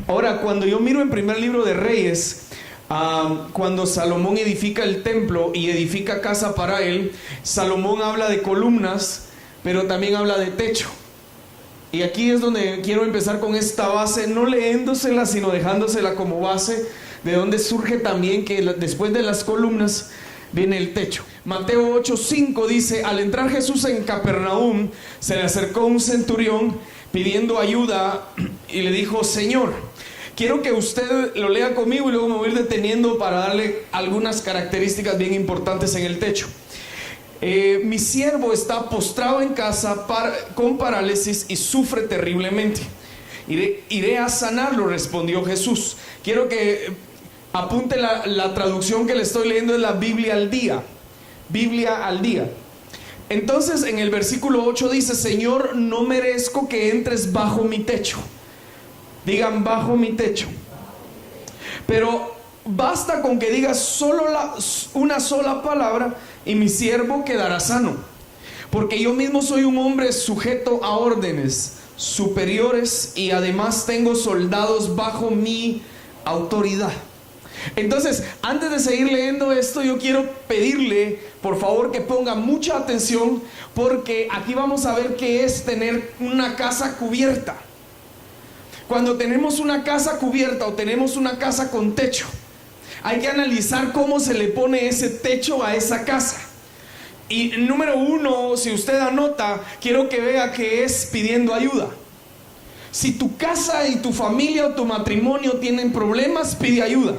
Ahora, cuando yo miro en primer libro de Reyes, cuando Salomón edifica el templo y edifica casa para él, Salomón habla de columnas, pero también habla de techo. Y aquí es donde quiero empezar con esta base, no leyéndosela, sino dejándosela como base, de donde surge también que después de las columnas viene el techo. Mateo 8:5 dice: al entrar Jesús en Capernaum, se le acercó un centurión pidiendo ayuda y le dijo: Señor, quiero que usted lo lea conmigo y luego me voy a ir deteniendo para darle algunas características bien importantes en el techo. Mi siervo está postrado en casa con parálisis y sufre terriblemente. Iré a sanarlo, respondió Jesús. Quiero que apunte la traducción que le estoy leyendo, es la Biblia al día. Biblia al día. Entonces en el versículo 8 dice: Señor, no merezco que entres bajo mi techo. Digan: bajo mi techo. Pero basta con que digas solo una sola palabra y mi siervo quedará sano. Porque yo mismo soy un hombre sujeto a órdenes superiores y además tengo soldados bajo mi autoridad. Entonces, antes de seguir leyendo esto, yo quiero pedirle, por favor, que ponga mucha atención, porque aquí vamos a ver qué es tener una casa cubierta. Cuando tenemos una casa cubierta o tenemos una casa con techo, hay que analizar cómo se le pone ese techo a esa casa. Y número uno, si usted anota, quiero que vea que es pidiendo ayuda. Si tu casa y tu familia o tu matrimonio tienen problemas, pide ayuda.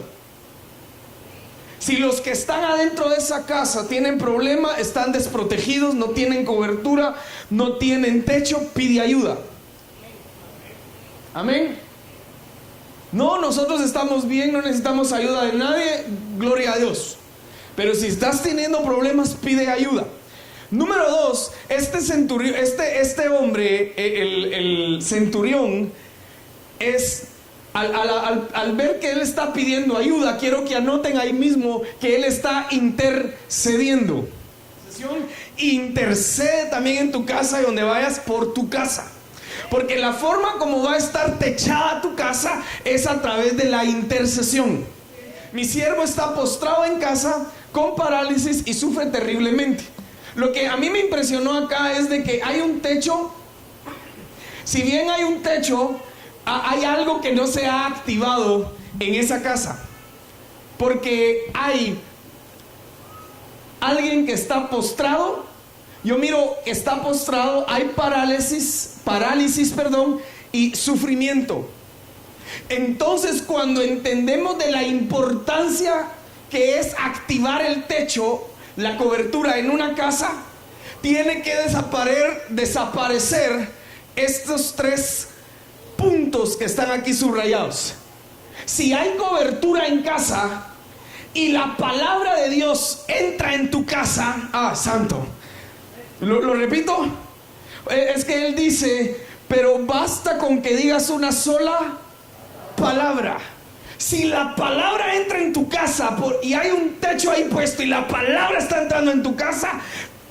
Si los que están adentro de esa casa tienen problemas, están desprotegidos, no tienen cobertura, no tienen techo, pide ayuda. Amén. No, nosotros estamos bien, no necesitamos ayuda de nadie, gloria a Dios. Pero si estás teniendo problemas, pide ayuda. Número dos, este hombre, el centurión, es al ver que él está pidiendo ayuda, quiero que anoten ahí mismo que él está intercediendo. Intercede también en tu casa y donde vayas por tu casa. Porque la forma como va a estar techada tu casa es a través de la intercesión. Mi siervo está postrado en casa con parálisis y sufre terriblemente. Lo que a mí me impresionó acá es de que hay un techo. Si bien hay un techo, hay algo que no se ha activado en esa casa. Porque hay alguien que está postrado. Yo miro que está postrado, hay parálisis, y sufrimiento. Entonces, cuando entendemos de la importancia que es activar el techo, la cobertura en una casa, tiene que desaparecer estos tres puntos que están aquí subrayados. Si hay cobertura en casa y la palabra de Dios entra en tu casa, santo. Lo repito, es que él dice: pero basta con que digas una sola palabra. Si la palabra entra en tu casa y hay un techo ahí puesto y la palabra está entrando en tu casa,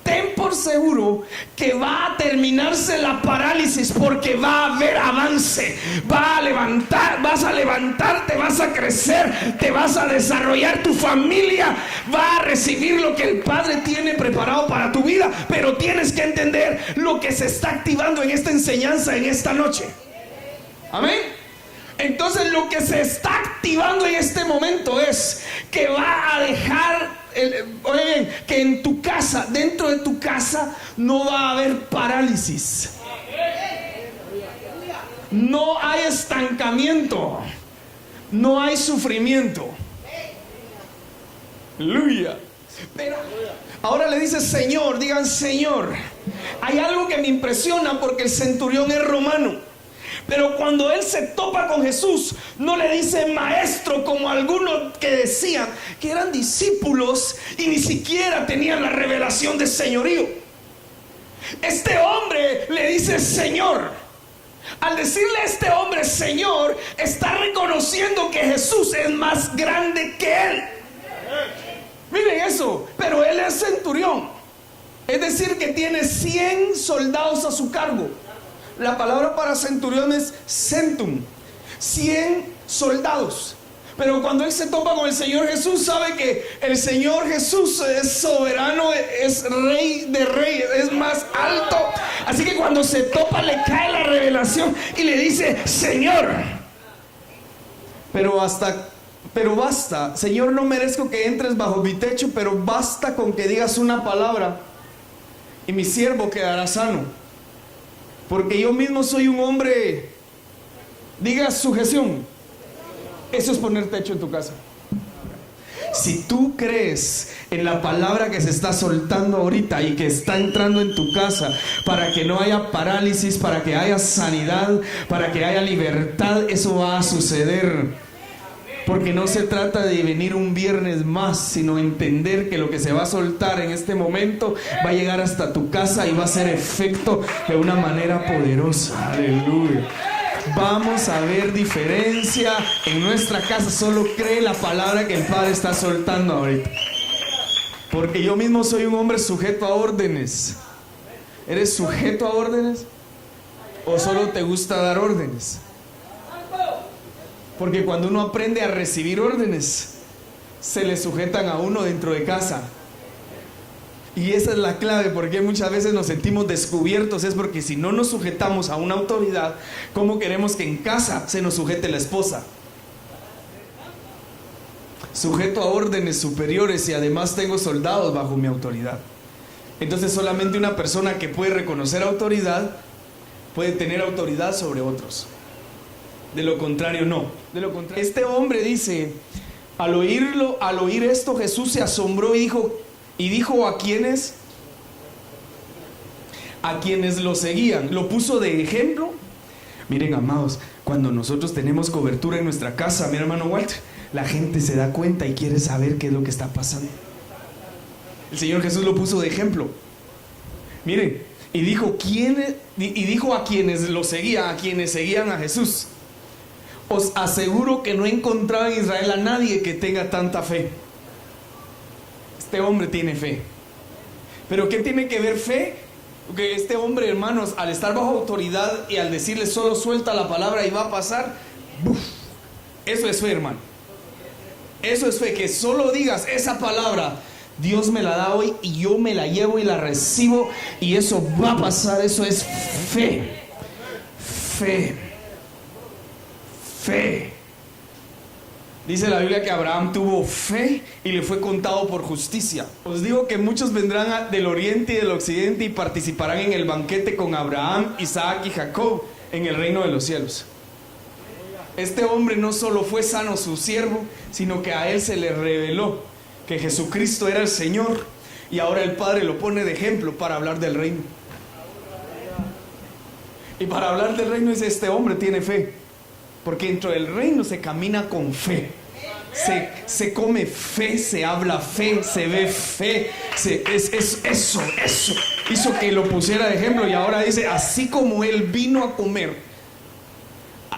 ten por seguro que va a terminarse la parálisis, porque va a haber avance. Vas a levantarte, vas a crecer, te vas a desarrollar, tu familia va a recibir lo que el Padre tiene preparado para tu vida. Pero tienes que entender lo que se está activando en esta enseñanza en esta noche. Amén. Entonces lo que se está activando en este momento es que va a dejar, oye bien, que en tu casa, dentro de tu casa, no va a haber parálisis. No hay estancamiento. No hay sufrimiento. Aleluya. Pero ahora le dice Señor, digan Señor. Hay algo que me impresiona porque el centurión es romano. Pero cuando él se topa con Jesús, no le dice maestro como algunos que decían que eran discípulos y ni siquiera tenían la revelación de señorío. Este hombre le dice Señor. Al decirle a este hombre Señor, está reconociendo que Jesús es más grande que él. Miren eso, pero él es centurión. Es decir, que tiene 100 soldados a su cargo. La palabra para centurión es centum. 100 soldados. Pero cuando él se topa con el Señor Jesús, sabe que el Señor Jesús es soberano, es rey de reyes, es más alto. Así que cuando se topa le cae la revelación y le dice: Señor, pero basta, Señor, no merezco que entres bajo mi techo, pero basta con que digas una palabra y mi siervo quedará sano. Porque yo mismo soy un hombre, diga sujeción. Eso es poner techo en tu casa. Si tú crees en la palabra que se está soltando ahorita y que está entrando en tu casa para que no haya parálisis, para que haya sanidad, para que haya libertad, eso va a suceder. Porque no se trata de venir un viernes más, sino entender que lo que se va a soltar en este momento va a llegar hasta tu casa y va a hacer efecto de una manera poderosa. Aleluya. Vamos a ver diferencia en nuestra casa. Solo cree la palabra que el Padre está soltando ahorita. Porque yo mismo soy un hombre sujeto a órdenes. ¿Eres sujeto a órdenes? ¿O solo te gusta dar órdenes? Porque cuando uno aprende a recibir órdenes, se le sujetan a uno dentro de casa. Y esa es la clave, porque muchas veces nos sentimos descubiertos. Es porque si no nos sujetamos a una autoridad, ¿cómo queremos que en casa se nos sujete la esposa? Sujeto a órdenes superiores y además tengo soldados bajo mi autoridad. Entonces solamente una persona que puede reconocer autoridad puede tener autoridad sobre otros. De lo contrario no. Este hombre dice, al oír esto, Jesús se asombró y dijo a quienes lo seguían. Lo puso de ejemplo. Miren, amados, cuando nosotros tenemos cobertura en nuestra casa, mi hermano Walter, la gente se da cuenta y quiere saber qué es lo que está pasando. El Señor Jesús lo puso de ejemplo. Miren, y dijo a quienes lo seguían, a quienes seguían a Jesús: os aseguro que no he encontrado en Israel a nadie que tenga tanta fe. Este hombre tiene fe. ¿Pero qué tiene que ver fe? Porque este hombre, hermanos, al estar bajo autoridad y al decirle solo suelta la palabra y va a pasar, ¡buf! Eso es fe, hermano. Eso es fe, que solo digas esa palabra, Dios me la da hoy y yo me la llevo y la recibo y eso va a pasar. Eso es fe. Fe. Fe. Dice la Biblia que Abraham tuvo fe y le fue contado por justicia. Os digo que muchos vendrán del oriente y del occidente y participarán en el banquete con Abraham, Isaac y Jacob en el reino de los cielos. Este hombre no solo fue sano su siervo, sino que a él se le reveló que Jesucristo era el Señor y ahora el Padre lo pone de ejemplo para hablar del reino. Y para hablar del reino dice, este hombre tiene fe. Porque dentro del reino se camina con fe, se come fe, se habla fe, se ve fe. Eso hizo que lo pusiera de ejemplo. Y ahora dice, así como él vino a comer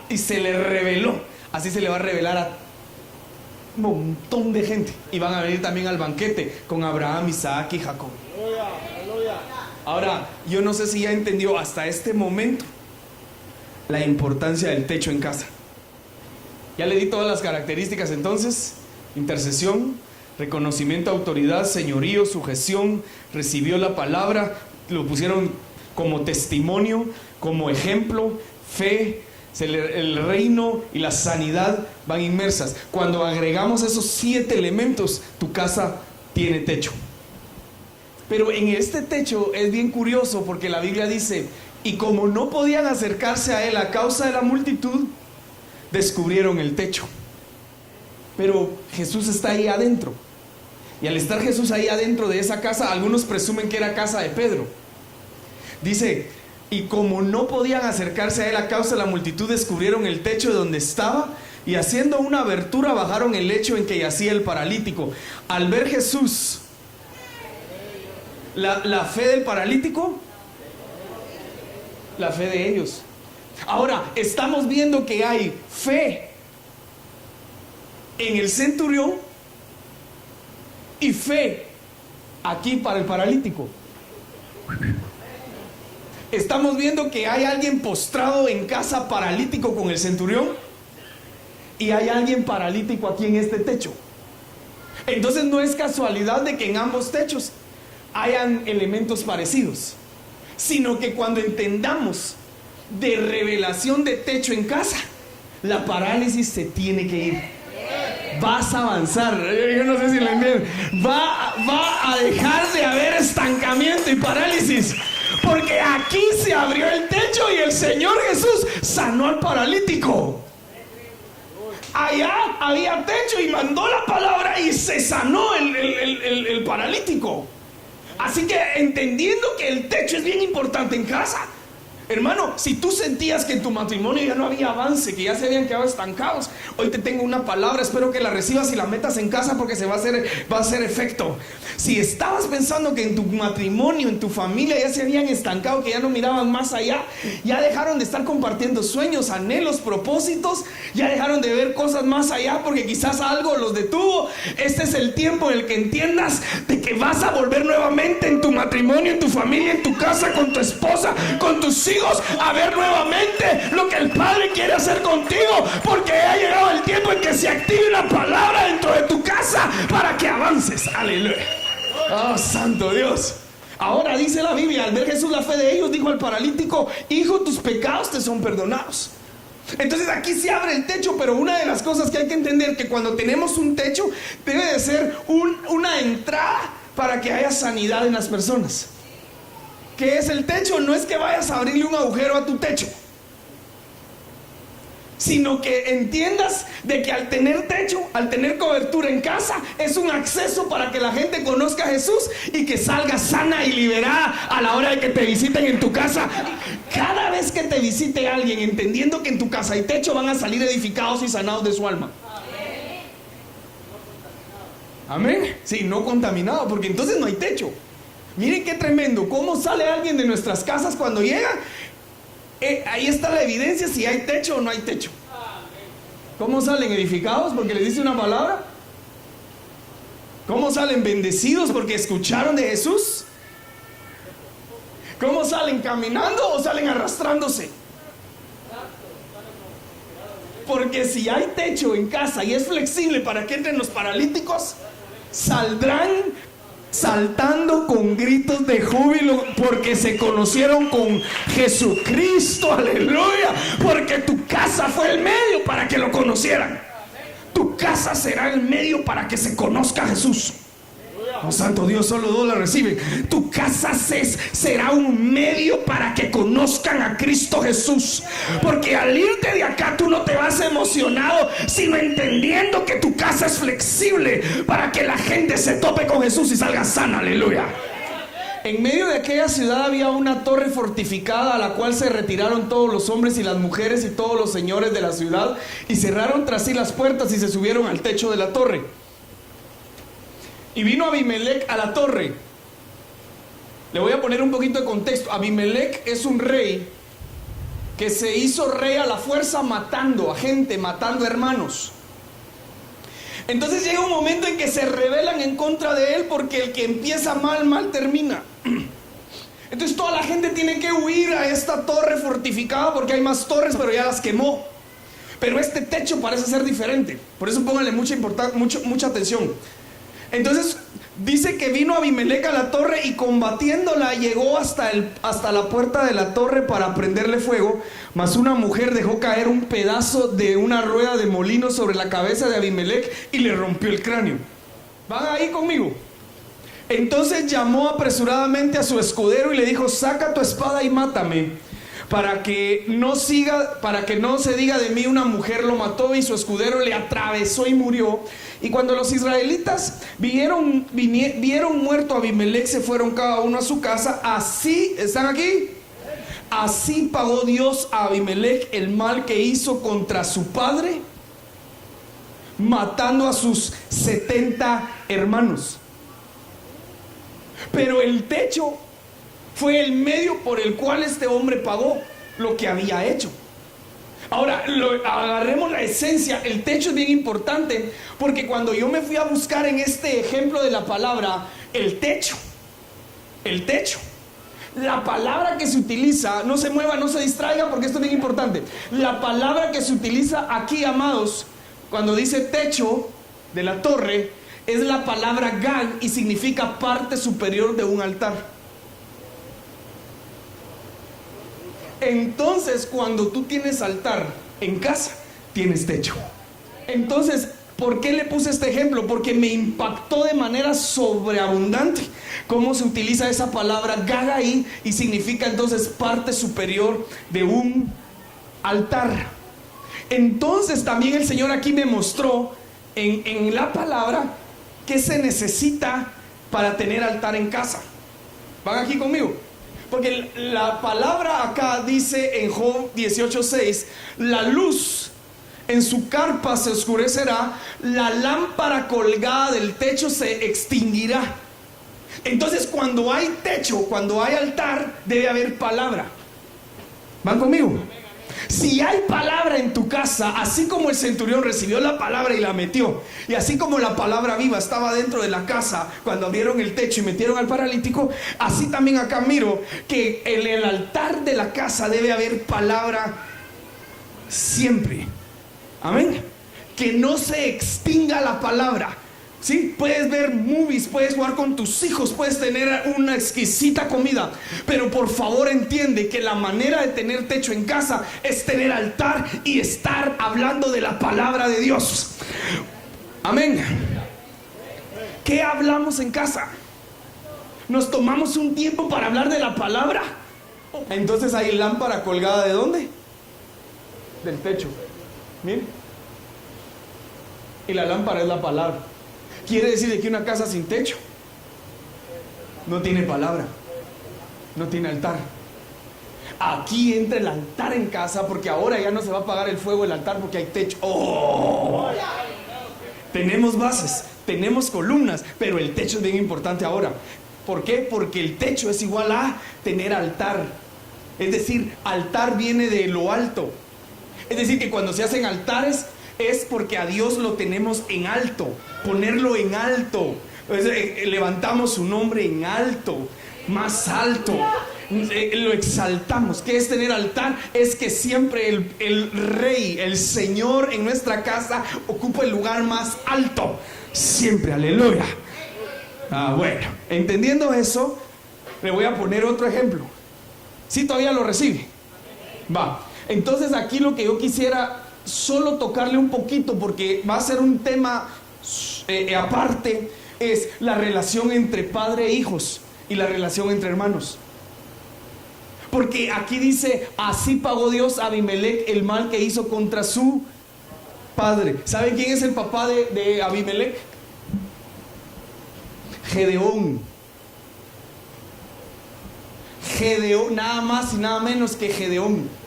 y se le reveló, así se le va a revelar a un montón de gente. Y van a venir también al banquete con Abraham, Isaac y Jacob. Ahora, yo no sé si ya entendió hasta este momento la importancia del techo en casa. Ya le di todas las características entonces: intercesión, reconocimiento de autoridad, señorío, sujeción, recibió la palabra, lo pusieron como testimonio, como ejemplo, fe, el reino y la sanidad van inmersas. Cuando agregamos esos 7 elementos, tu casa tiene techo. Pero en este techo es bien curioso porque la Biblia dice, y como no podían acercarse a él a causa de la multitud, descubrieron el techo. Pero Jesús está ahí adentro. Y al estar Jesús ahí adentro de esa casa, algunos presumen que era casa de Pedro. Dice, y como no podían acercarse a él a causa de la multitud, descubrieron el techo de donde estaba y haciendo una abertura bajaron el lecho en que yacía el paralítico. Al ver Jesús la fe del paralítico, la fe de ellos. Ahora, estamos viendo que hay fe en el centurión y fe aquí para el paralítico. Estamos viendo que hay alguien postrado en casa paralítico con el centurión y hay alguien paralítico aquí en este techo. Entonces no es casualidad de que en ambos techos hayan elementos parecidos, sino que cuando entendamos de revelación de techo en casa, la parálisis se tiene que ir. Vas a avanzar. Yo no sé si lo entienden. Va a dejar de haber estancamiento y parálisis, porque aquí se abrió el techo y el Señor Jesús sanó al paralítico. Allá había techo y mandó la palabra y se sanó el paralítico. Así que entendiendo que el techo es bien importante en casa, hermano, si tú sentías que en tu matrimonio ya no había avance, que ya se habían quedado estancados, hoy te tengo una palabra, espero que la recibas y la metas en casa, porque va a hacer efecto. Si estabas pensando que en tu matrimonio, en tu familia ya se habían estancado, que ya no miraban más allá, ya dejaron de estar compartiendo sueños, anhelos, propósitos, ya dejaron de ver cosas más allá porque quizás algo los detuvo, este es el tiempo en el que entiendas de que vas a volver nuevamente en tu matrimonio, en tu familia, en tu casa, con tu esposa, con tus hijos, a ver nuevamente lo que el Padre quiere hacer contigo, porque ha llegado el tiempo en que se active una palabra dentro de tu casa para que avances. Aleluya. Oh, santo Dios. Ahora dice la Biblia, al ver Jesús la fe de ellos, dijo al paralítico: hijo, tus pecados te son perdonados. Entonces aquí se abre el techo, pero una de las cosas que hay que entender, que cuando tenemos un techo, debe de ser una entrada para que haya sanidad en las personas. ¿Qué es el techo? No es que vayas a abrirle un agujero a tu techo, sino que entiendas de que al tener techo, al tener cobertura en casa, es un acceso para que la gente conozca a Jesús y que salga sana y liberada a la hora de que te visiten en tu casa. Cada vez que te visite alguien, entendiendo que en tu casa hay techo, van a salir edificados y sanados de su alma. Amén. Sí, no contaminado, porque entonces no hay techo. Miren qué tremendo, cómo sale alguien de nuestras casas cuando llega. Ahí está la evidencia si hay techo o no hay techo. ¿Cómo salen edificados? Porque les dice una palabra. ¿Cómo salen bendecidos? Porque escucharon de Jesús. ¿Cómo salen caminando o salen arrastrándose? Porque si hay techo en casa y es flexible para que entren los paralíticos, saldrán saltando con gritos de júbilo, porque se conocieron con Jesucristo. Aleluya. Porque tu casa fue el medio para que lo conocieran. Tu casa será el medio para que se conozca a Jesús. Oh, santo Dios, solo dos la reciben. Tu casa será un medio para que conozcan a Cristo Jesús. Porque al irte de acá tú no te vas emocionado, sino entendiendo que tu casa es flexible para que la gente se tope con Jesús y salga sana. Aleluya. En medio de aquella ciudad había una torre fortificada, a la cual se retiraron todos los hombres y las mujeres y todos los señores de la ciudad, y cerraron tras sí las puertas y se subieron al techo de la torre. Y vino Abimelec a la torre. Le voy a poner un poquito de contexto. Abimelec es un rey que se hizo rey a la fuerza, matando a gente, matando hermanos. Entonces llega un momento en que se rebelan en contra de él, porque el que empieza mal, mal termina. Entonces toda la gente tiene que huir a esta torre fortificada, porque hay más torres, pero ya las quemó. Pero este techo parece ser diferente. Por eso pónganle mucha atención. Entonces dice que vino Abimelec a la torre y, combatiéndola, llegó hasta la puerta de la torre para prenderle fuego. Mas una mujer dejó caer un pedazo de una rueda de molino sobre la cabeza de Abimelec y le rompió el cráneo. ¿Van ahí conmigo? Entonces llamó apresuradamente a su escudero y le dijo: saca tu espada y mátame, para que no se diga de mí una mujer lo mató. Y su escudero le atravesó y murió. Y cuando los israelitas vieron muerto a Abimelec, se fueron cada uno a su casa. Así, ¿están aquí? Así pagó Dios a Abimelec el mal que hizo contra su padre, matando a sus 70 hermanos. Pero el techo fue el medio por el cual este hombre pagó lo que había hecho. Ahora, agarremos la esencia. El techo es bien importante, porque cuando yo me fui a buscar en este ejemplo de la palabra, el techo, la palabra que se utiliza, no se mueva, no se distraiga, porque esto es bien importante. La palabra que se utiliza aquí, amados, cuando dice techo de la torre, es la palabra gag y significa parte superior de un altar. Entonces, cuando tú tienes altar en casa, tienes techo. Entonces, ¿por qué le puse este ejemplo? Porque me impactó de manera sobreabundante cómo se utiliza esa palabra gag ahí y significa entonces parte superior de un altar. Entonces también el Señor aquí me mostró en la palabra qué se necesita para tener altar en casa. ¿Van aquí conmigo? Porque la palabra acá dice en Job 18:6, la luz en su carpa se oscurecerá, la lámpara colgada del techo se extinguirá. Entonces, cuando hay techo, cuando hay altar, debe haber palabra. ¿Van conmigo? Si hay palabra en tu casa, así como el centurión recibió la palabra y la metió, y así como la palabra viva estaba dentro de la casa cuando abrieron el techo y metieron al paralítico, así también acá miro que en el altar de la casa debe haber palabra siempre. Amén. Que no se extinga la palabra. ¿Sí? Puedes ver movies, puedes jugar con tus hijos, puedes tener una exquisita comida, pero por favor entiende que la manera de tener techo en casa es tener altar y estar hablando de la palabra de Dios. Amén. ¿Qué hablamos en casa? ¿Nos tomamos un tiempo para hablar de la palabra? Entonces hay lámpara colgada ¿de dónde? Del techo. Miren. Y la lámpara es la palabra. Quiere decir que una casa sin techo no tiene palabra, no tiene altar. Aquí entra el altar en casa, porque ahora ya no se va a apagar el fuego del altar porque hay techo. ¡Oh! Tenemos bases, tenemos columnas, pero el techo es bien importante ahora. ¿Por qué? Porque el techo es igual a tener altar. Es decir, altar viene de lo alto. Es decir, que cuando se hacen altares es porque a Dios lo tenemos en alto, ponerlo en alto. Levantamos su nombre en alto, más alto, lo exaltamos. ¿Qué es tener altar? Es que siempre el rey, el Señor en nuestra casa ocupa el lugar más alto, siempre, aleluya. Bueno, entendiendo eso, le voy a poner otro ejemplo. Si todavía lo recibe, va. Entonces aquí lo que yo quisiera solo tocarle un poquito, porque va a ser un tema aparte, es la relación entre padre e hijos y la relación entre hermanos. Porque aquí dice, así pagó Dios a Abimelech el mal que hizo contra su padre. ¿Saben quién es el papá de Abimelech? Gedeón. Gedeón, nada más y nada menos que Gedeón.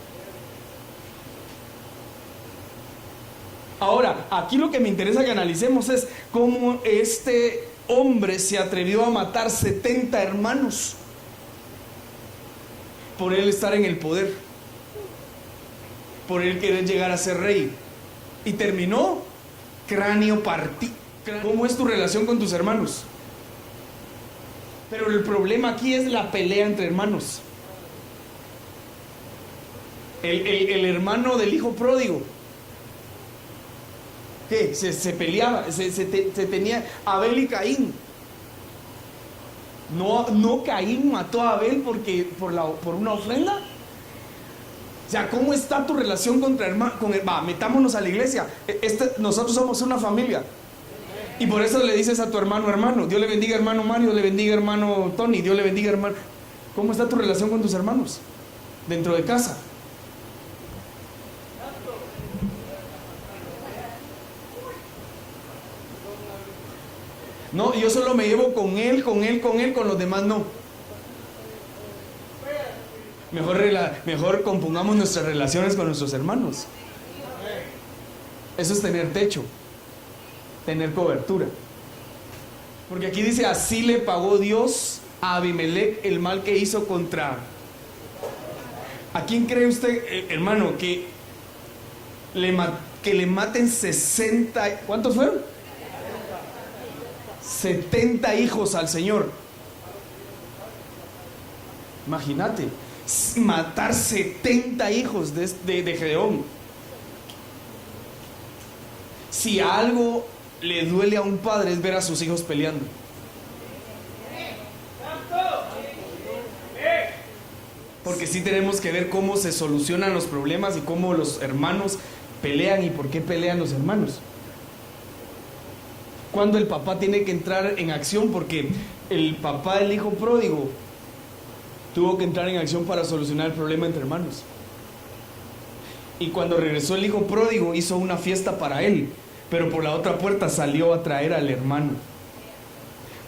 Ahora, aquí lo que me interesa que analicemos es cómo este hombre se atrevió a matar 70 hermanos por él estar en el poder, por él querer llegar a ser rey, y terminó cráneo partido. ¿Cómo es tu relación con tus hermanos? Pero el problema aquí es la pelea entre hermanos. El hermano del hijo pródigo, ¿qué? Se peleaba, se tenía Abel y Caín. No Caín mató a Abel por una ofrenda. O sea, ¿cómo está tu relación contra hermano? Metámonos a la iglesia. Nosotros somos una familia. Y por eso le dices a tu hermano, Dios le bendiga hermano Mario, Dios le bendiga hermano Tony, Dios le bendiga hermano. ¿Cómo está tu relación con tus hermanos dentro de casa? No, yo solo me llevo con él, con los demás no. Mejor compongamos nuestras relaciones con nuestros hermanos. Eso es tener techo, tener cobertura. Porque aquí dice, así le pagó Dios a Abimelech el mal que hizo contra... ¿A quién cree usted, hermano, que le maten 60... ¿Cuántos fueron? 70 hijos al Señor. Imagínate, matar 70 hijos de Gedeón. Si algo le duele a un padre es ver a sus hijos peleando. Porque sí tenemos que ver cómo se solucionan los problemas y cómo los hermanos pelean y por qué pelean los hermanos. Cuando el papá tiene que entrar en acción, porque el papá del hijo pródigo tuvo que entrar en acción para solucionar el problema entre hermanos. Y cuando regresó el hijo pródigo hizo una fiesta para él, pero por la otra puerta salió a traer al hermano.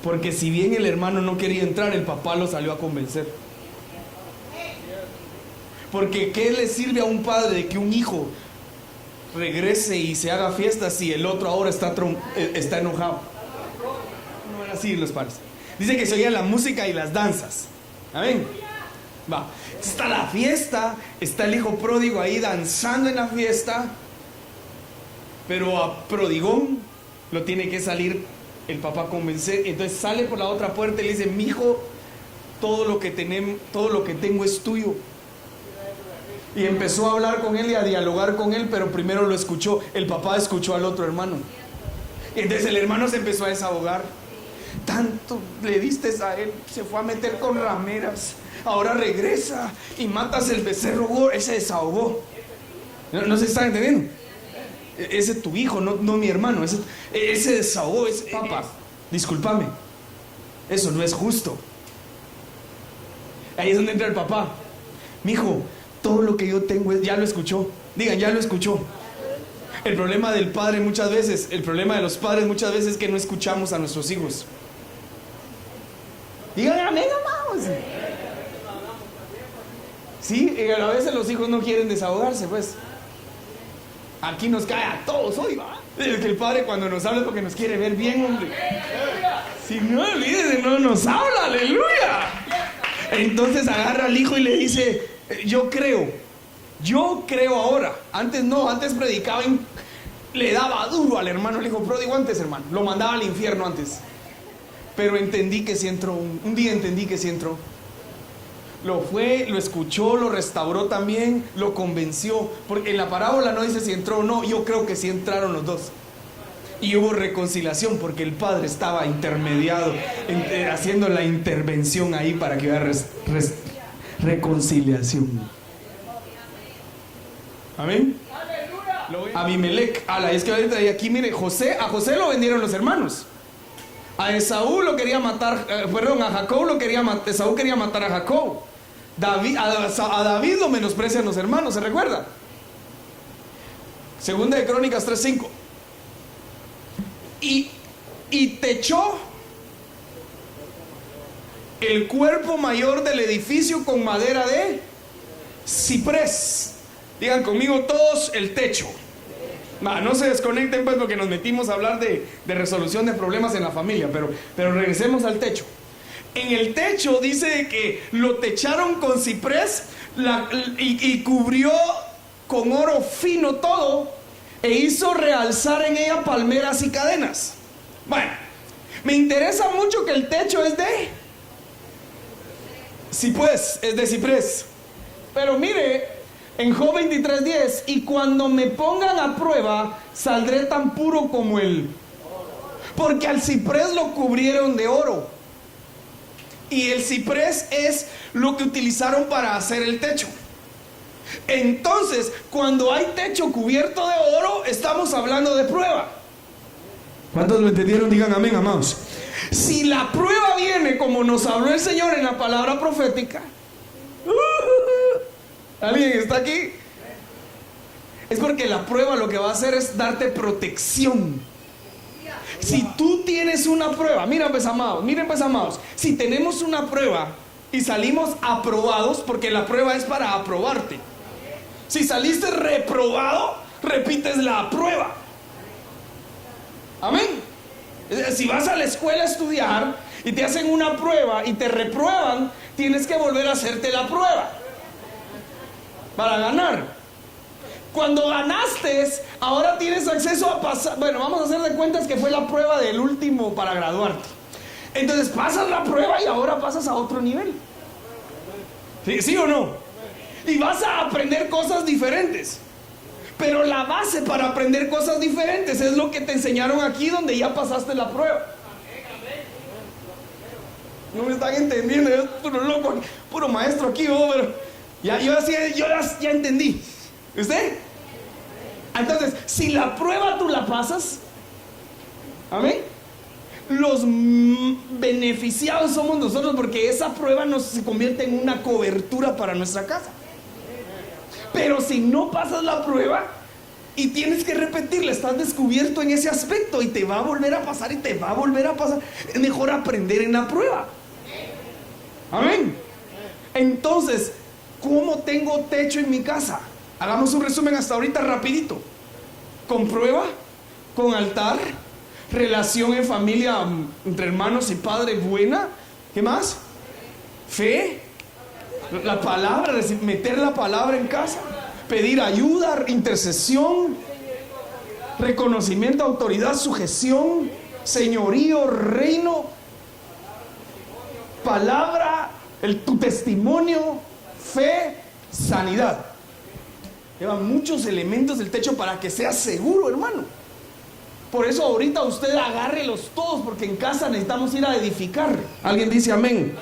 Porque si bien el hermano no quería entrar, el papá lo salió a convencer. Porque ¿qué le sirve a un padre de que un hijo regrese y se haga fiesta si el otro ahora está enojado? No era así los padres. Dice que se oía la música y las danzas. Amén. Va. Está la fiesta, está el hijo pródigo ahí danzando en la fiesta, pero a prodigón lo tiene que salir el papá a convencer. Entonces sale por la otra puerta y le dice: mi hijo, todo lo que tengo es tuyo. Y empezó a hablar con él y a dialogar con él, pero primero lo escuchó. El papá escuchó al otro hermano. Y entonces el hermano se empezó a desahogar. Tanto le diste a él, se fue a meter con rameras. Ahora regresa y matas el becerro gordo. Él se desahogó. No se está entendiendo. Ese es tu hijo, no mi hermano. Él se desahogó. Papá, discúlpame. Eso no es justo. Ahí es donde entra el papá. Mijo, todo lo que yo tengo ya lo escuchó. Digan, ya lo escuchó. El problema del padre muchas veces, el problema de los padres muchas veces es que no escuchamos a nuestros hijos. Digan amén, amados. Sí, y a veces los hijos no quieren desahogarse, pues. Aquí nos cae a todos hoy, ¿va? Es que el padre cuando nos habla es porque nos quiere ver bien, hombre. Si no, olvídese, no nos habla, aleluya. Entonces agarra al hijo y le dice: yo creo ahora. Antes no, antes predicaba y le daba duro al hermano, el hijo pródigo antes, hermano. Lo mandaba al infierno antes. Pero entendí que sí entró, un día entendí que sí entró. Lo fue, lo escuchó, lo restauró también, lo convenció. Porque en la parábola no dice si entró o no, yo creo que sí entraron los dos. Y hubo reconciliación porque el padre estaba intermediado, haciendo la intervención ahí para que hubiera reconciliación. Amén. Abimelech, es que ahorita aquí mire, a José lo vendieron los hermanos. A Esaú lo quería matar, a Jacob lo quería matar. Esaú quería matar a Jacob. A David lo menosprecian los hermanos, ¿se recuerda? Segunda de Crónicas 3:5. Y techó el cuerpo mayor del edificio con madera de ciprés. Digan conmigo todos: el techo. No se desconecten, pues, porque nos metimos a hablar de resolución de problemas en la familia, pero regresemos al techo. En el techo dice que lo techaron con ciprés y cubrió con oro fino todo, e hizo realzar en ella palmeras y cadenas. Bueno, me interesa mucho que el techo es de ciprés, es de ciprés. Pero mire, en Job 23:10, y cuando me pongan a prueba, saldré tan puro como él. Porque al ciprés lo cubrieron de oro. Y el ciprés es lo que utilizaron para hacer el techo. Entonces, cuando hay techo cubierto de oro, estamos hablando de prueba. ¿Cuántos lo entendieron? Digan amén, amados. Si la prueba viene como nos habló el Señor en la palabra profética, ¿alguien está aquí? Es porque la prueba lo que va a hacer es darte protección. Si tú tienes una prueba, miren pues amados, si tenemos una prueba y salimos aprobados, porque la prueba es para aprobarte. Si saliste reprobado, repites la prueba. Amén. Si vas a la escuela a estudiar y te hacen una prueba y te reprueban, tienes que volver a hacerte la prueba para ganar. Cuando ganaste, ahora tienes acceso a pasar. Bueno, vamos a hacer de cuentas que fue la prueba del último para graduarte. Entonces pasas la prueba y ahora pasas a otro nivel. ¿Sí o no? Y vas a aprender cosas diferentes. Pero la base para aprender cosas diferentes es lo que te enseñaron aquí, donde ya pasaste la prueba. No me están entendiendo, yo puro loco, puro maestro aquí, pero ya entendí. ¿Usted? Entonces, si la prueba tú la pasas, amén, los beneficiados somos nosotros, porque esa prueba se convierte en una cobertura para nuestra casa. Pero si no pasas la prueba y tienes que repetirla, estás descubierto en ese aspecto y te va a volver a pasar y te va a volver a pasar. Es mejor aprender en la prueba. Amén. Entonces, ¿cómo tengo techo en mi casa? Hagamos un resumen hasta ahorita rapidito. Con prueba, con altar, relación en familia entre hermanos y padre buena. ¿Qué más? Fe, la palabra, meter la palabra en casa, pedir ayuda, intercesión, reconocimiento, autoridad, sujeción, señorío, reino, palabra, tu testimonio, fe, sanidad. Llevan muchos elementos del techo para que sea seguro, hermano. Por eso ahorita usted agárrelos todos, porque en casa necesitamos ir a edificar. ¿Alguien dice amén?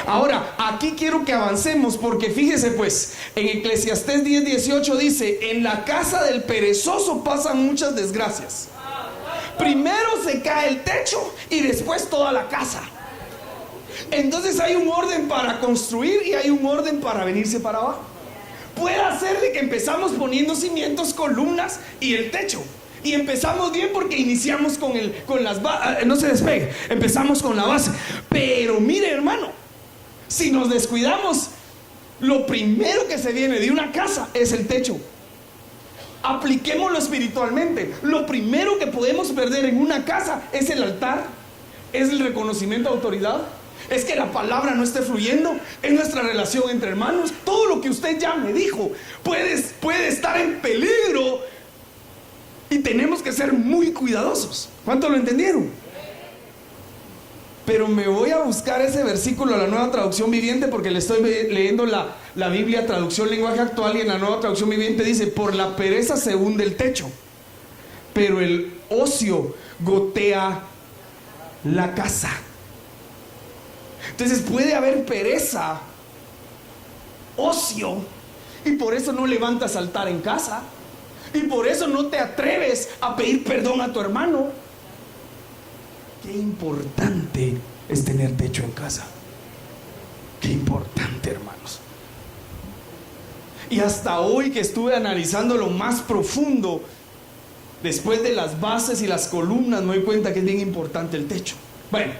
Ahora, aquí quiero que avancemos, porque fíjese pues, en Eclesiastés 10:18 dice: en la casa del perezoso pasan muchas desgracias. Primero se cae el techo y después toda la casa. Entonces hay un orden para construir y hay un orden para venirse para abajo. Puede ser de que empezamos poniendo cimientos, columnas y el techo. Y empezamos bien porque iniciamos con las bases. No se despegue, empezamos con la base. Pero mire, hermano, si nos descuidamos, lo primero que se viene de una casa es el techo. Apliquémoslo espiritualmente. Lo primero que podemos perder en una casa es el altar, es el reconocimiento de autoridad, es que la palabra no esté fluyendo, es nuestra relación entre hermanos. Todo lo que usted ya me dijo puede estar en peligro y tenemos que ser muy cuidadosos. ¿Cuánto lo entendieron? Pero me voy a buscar ese versículo a la Nueva Traducción Viviente, porque le estoy leyendo la Biblia traducción lenguaje actual, y en la Nueva Traducción Viviente dice: por la pereza se hunde el techo, pero el ocio gotea la casa. Entonces puede haber pereza, ocio, y por eso no levantas altar en casa, y por eso no te atreves a pedir perdón a tu hermano. Qué importante es tener techo en casa. Qué importante, hermanos. Y hasta hoy que estuve analizando lo más profundo, después de las bases y las columnas, me doy cuenta que es bien importante el techo. Bueno.